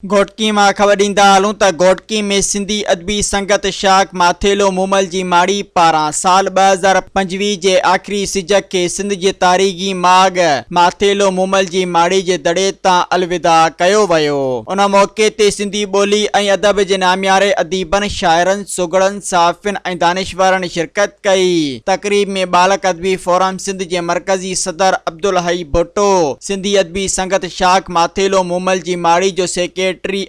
घोटकी मां ख़बर ॾींदा हलूं त घोटकी में सिंधी अदबी संगत शाख माथेलो मूमल जी माड़ी पारां साल 2025 जे आख़िरी सिज खे सिंध जे तारीख़ी माॻ माथेलो मूमल जी माड़ी जे दड़े तां अलविदा कयो वियो। उन मौक़े ते सिंधी ॿोली ऐं अदब जे नामियारे अदीबनि, शाइरनि, सुगड़नि, सहाफ़ियुनि ऐं दानिशवरनि शिरकत कई। तक़रीब में बालक अदबी फोरम सिंध जे मरकज़ी सदर अब्दुल हई भुट्टो, सिंधी अदबी संगत शाख माथेलो मूमल जी माड़ी जो सेक्रेटरी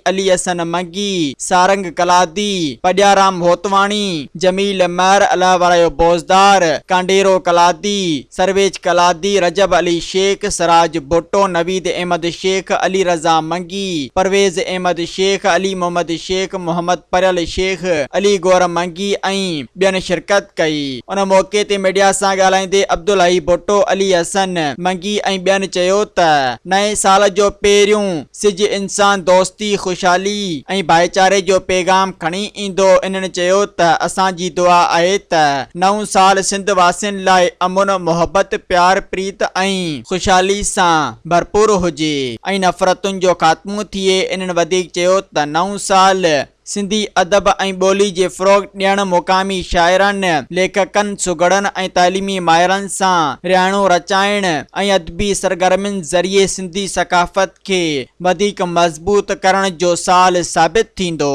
अली हसन मंगी, सारंग कलादी, पडियाराम होतवाणी, जमील महर अलावरायो बोज़दार, कांडेरो कलादी, सरवेज कलादी, रजब अली शेख, सराज भुट्टो, नवीद अहमद शेख, अली रज़ा मंगी, परवेज़ अहमद शेख, अली मोहम्मद शेख, मोहम्मद परियल शेख, अली गौर मंगी ऐं ॿियनि शिरकत कई। उन मौक़े ते मीडिया सां ॻाल्हाईंदे अब्दुल हई भुट्टो, अली हसन मंगी ऐं ॿियनि चयो त नए साल जो पहिरियों सिज इंसान दोस्ती, खुशहाली ऐं भाईचारे जो पैगाम खणी ईंदो। इन्हनि चयो त असांजी दुआ आहे त नओं साल सिंध वासियुनि लाइ अमुन, मोहब्बत, प्यार, प्रीत ऐं खुशहाली सां भरपूर हुजे ऐं नफ़रतुनि जो ख़ात्मो थिए। इन्हनि वधीक चयो त नओं साल सिंधी अदब ऐं ॿोली जे फ़रोग़ ॾियण, मुक़ामी शाइरनि, लेखकनि, सुगड़नि ऐं तालीमी माहिरनि सां रिहाणो रचाइण ऐं अदबी सरगर्मियुनि ज़रिए सिंधी सक़ाफ़त खे वधीक मज़बूत करण जो साल साबित थींदो।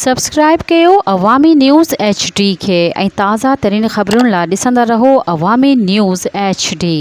सब्सक्राइब कयो अवामी न्यूज़ HD खे ऐं ताज़ा तरीन ख़बरुनि लाइ ॾिसंदा रहो अवामी न्यूज़ HD।